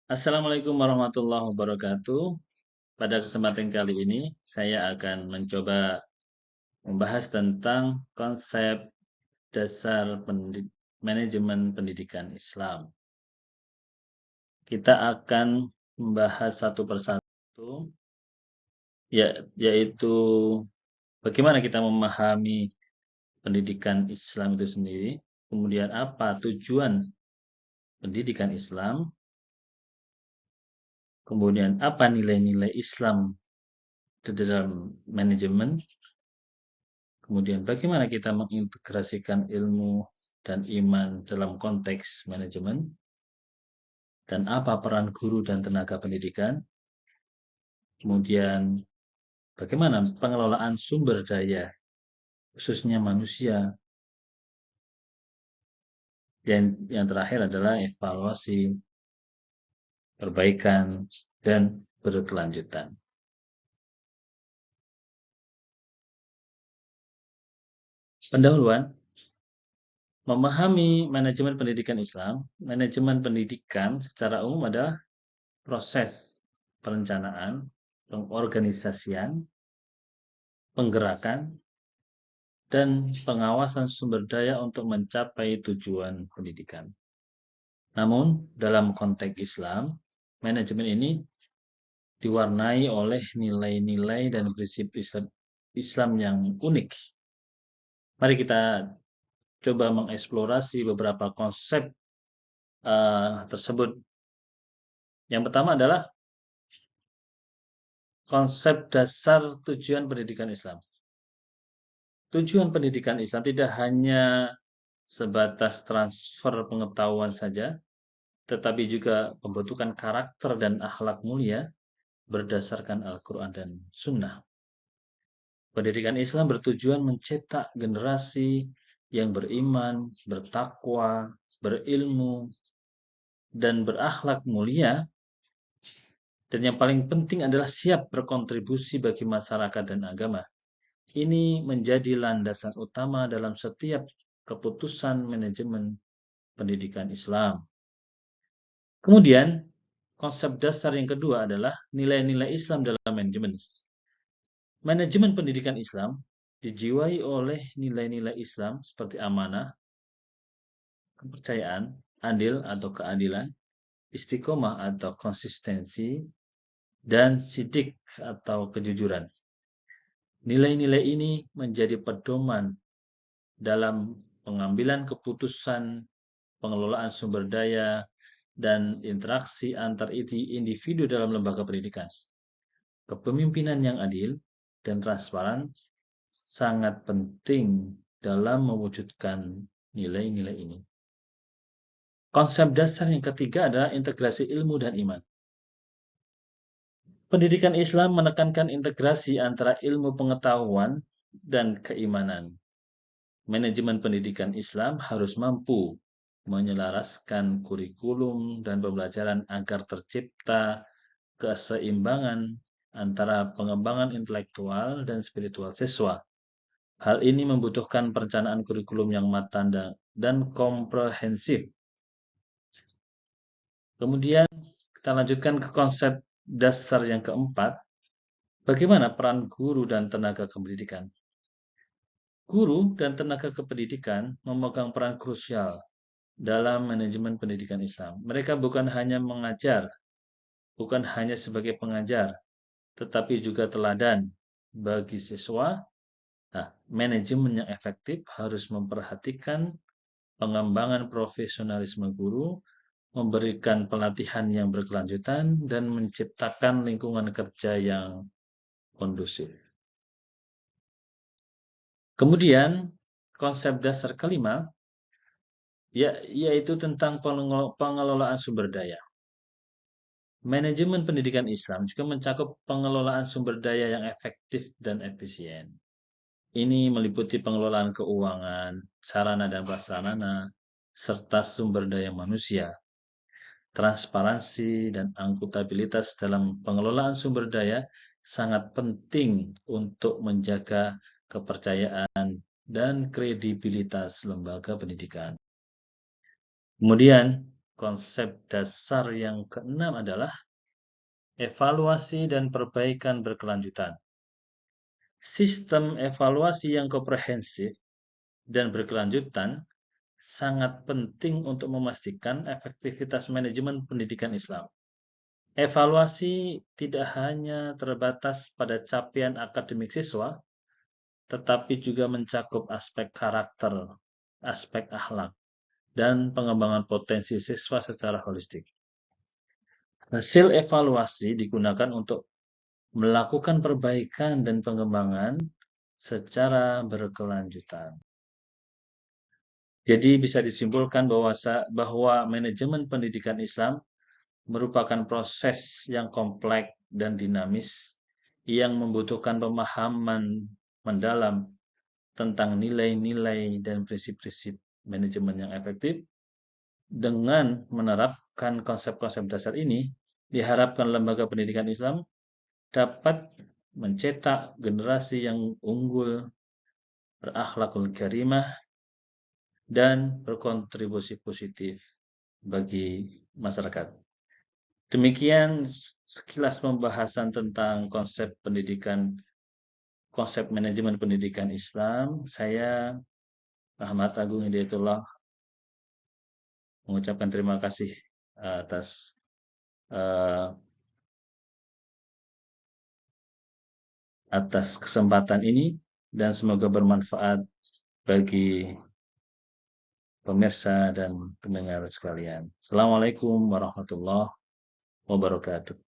Assalamualaikum warahmatullahi wabarakatuh. Pada kesempatan kali ini, saya akan mencoba membahas tentang konsep dasar manajemen pendidikan Islam. Kita akan membahas satu persatu, yaitu bagaimana kita memahami pendidikan Islam itu sendiri, kemudian apa tujuan pendidikan Islam, kemudian apa nilai-nilai Islam di dalam manajemen. Kemudian bagaimana kita mengintegrasikan ilmu dan iman dalam konteks manajemen, dan apa peran guru dan tenaga pendidikan. Kemudian bagaimana pengelolaan sumber daya, khususnya manusia. Yang terakhir adalah evaluasi, perbaikan, dan berkelanjutan. Pendahuluan, memahami manajemen pendidikan Islam. Manajemen pendidikan secara umum adalah proses perencanaan, pengorganisasian, penggerakan, dan pengawasan sumber daya untuk mencapai tujuan pendidikan. Namun, dalam konteks Islam, manajemen ini diwarnai oleh nilai-nilai dan prinsip Islam yang unik. Mari kita coba mengeksplorasi beberapa konsep tersebut. Yang pertama adalah konsep dasar tujuan pendidikan Islam. Tujuan pendidikan Islam tidak hanya sebatas transfer pengetahuan saja, tetapi juga pembentukan karakter dan akhlak mulia berdasarkan Al-Quran dan Sunnah. Pendidikan Islam bertujuan mencetak generasi yang beriman, bertakwa, berilmu, dan berakhlak mulia, dan yang paling penting adalah siap berkontribusi bagi masyarakat dan agama. Ini menjadi landasan utama dalam setiap keputusan manajemen pendidikan Islam. Kemudian, konsep dasar yang kedua adalah nilai-nilai Islam dalam manajemen. Manajemen pendidikan Islam dijiwai oleh nilai-nilai Islam seperti amanah, kepercayaan, adil atau keadilan, istiqomah atau konsistensi, dan sidik atau kejujuran. Nilai-nilai ini menjadi pedoman dalam pengambilan keputusan, pengelolaan sumber daya, dan interaksi antar individu dalam lembaga pendidikan. Kepemimpinan yang adil dan transparan sangat penting dalam mewujudkan nilai-nilai ini. Konsep dasar yang ketiga adalah integrasi ilmu dan iman. Pendidikan Islam menekankan integrasi antara ilmu pengetahuan dan keimanan. Manajemen pendidikan Islam harus mampu menyelaraskan kurikulum dan pembelajaran agar tercipta keseimbangan antara pengembangan intelektual dan spiritual siswa. Hal ini membutuhkan perencanaan kurikulum yang matang dan komprehensif. Kemudian kita lanjutkan ke konsep dasar yang keempat, bagaimana peran guru dan tenaga kependidikan. Guru dan tenaga kependidikan memegang peran krusial dalam manajemen pendidikan Islam. Mereka bukan hanya mengajar, bukan hanya sebagai pengajar, tetapi juga teladan bagi siswa. Nah, manajemen yang efektif harus memperhatikan pengembangan profesionalisme guru, memberikan pelatihan yang berkelanjutan, dan menciptakan lingkungan kerja yang kondusif. Kemudian, konsep dasar kelima, yaitu tentang pengelolaan sumber daya. Manajemen pendidikan Islam juga mencakup pengelolaan sumber daya yang efektif dan efisien. Ini meliputi pengelolaan keuangan, sarana dan prasarana, serta sumber daya manusia. Transparansi dan akuntabilitas dalam pengelolaan sumber daya sangat penting untuk menjaga kepercayaan dan kredibilitas lembaga pendidikan. Kemudian, Konsep dasar yang keenam adalah evaluasi dan perbaikan berkelanjutan. Sistem evaluasi yang komprehensif dan berkelanjutan sangat penting untuk memastikan efektivitas manajemen pendidikan Islam. Evaluasi tidak hanya terbatas pada capaian akademik siswa, tetapi juga mencakup aspek karakter, aspek akhlak, dan pengembangan potensi siswa secara holistik. Hasil evaluasi digunakan untuk melakukan perbaikan dan pengembangan secara berkelanjutan. Jadi bisa disimpulkan bahwa manajemen pendidikan Islam merupakan proses yang kompleks dan dinamis yang membutuhkan pemahaman mendalam tentang nilai-nilai dan prinsip-prinsip manajemen yang efektif. Dengan menerapkan konsep-konsep dasar ini, diharapkan lembaga pendidikan Islam dapat mencetak generasi yang unggul, berakhlakul karimah, dan berkontribusi positif bagi masyarakat. Demikian sekilas pembahasan tentang konsep manajemen pendidikan Islam. Saya, Ahmad Agung Hidayatullah, mengucapkan terima kasih atas kesempatan ini dan semoga bermanfaat bagi pemirsa dan pendengar sekalian. Assalamualaikum warahmatullahi wabarakatuh.